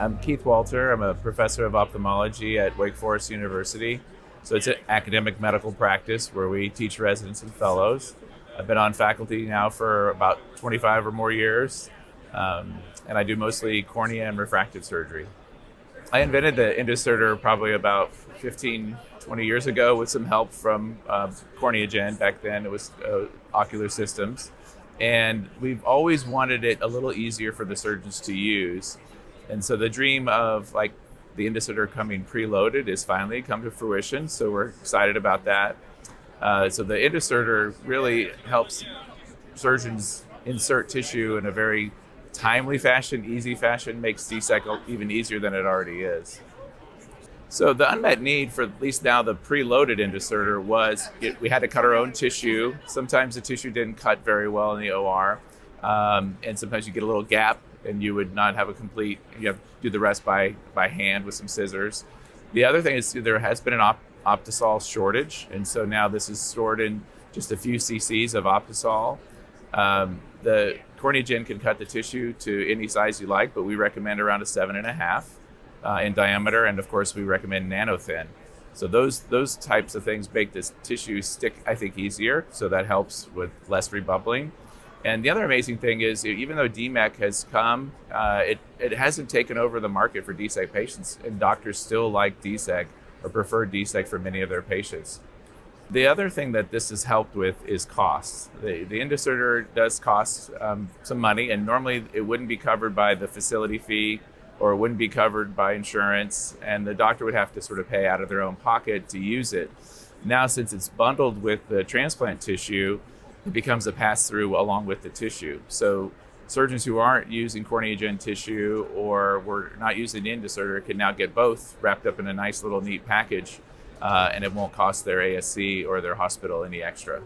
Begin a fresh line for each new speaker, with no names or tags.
I'm Keith Walter. I'm a professor of ophthalmology at Wake Forest University. So it's an academic medical practice where we teach residents and fellows. I've been on faculty now for about 25 or more years, and I do mostly cornea and refractive surgery. I invented the EndoSerter probably about 15, 20 years ago with some help from Cornea Gen. Back then it was ocular systems. And we've always wanted it a little easier for the surgeons to use. And so the dream of like the EndoSerter coming preloaded is finally come to fruition. So we're excited about that. So the EndoSerter really helps surgeons insert tissue in a very timely fashion, easy fashion, makes DSEC even easier than it already is. So the unmet need for at least now the preloaded EndoSerter was we had to cut our own tissue. Sometimes the tissue didn't cut very well in the OR, and sometimes you get a little gap and you would not have a complete, you have to do the rest by hand with some scissors. The other thing is there has been an Optisol shortage, and so now this is stored in just a few cc's of Optisol. The Cornea Gen can cut the tissue to any size you like, but we recommend around a 7.5 in diameter, and of course we recommend nano thin. So those types of things make this tissue stick, I think, easier, so that helps with less rebubbling. And the other amazing thing is, even though DMEC has come, it hasn't taken over the market for DSEC patients, and doctors still like DSEC or prefer DSEC for many of their patients. The other thing that this has helped with is costs. The EndoSerter does cost some money, and normally it wouldn't be covered by the facility fee or it wouldn't be covered by insurance, and the doctor would have to sort of pay out of their own pocket to use it. Now, since it's bundled with the transplant tissue, it becomes a pass-through along with the tissue. So surgeons who aren't using Cornea Gen tissue or were not using the EndoSerter can now get both wrapped up in a nice little neat package, and it won't cost their ASC or their hospital any extra.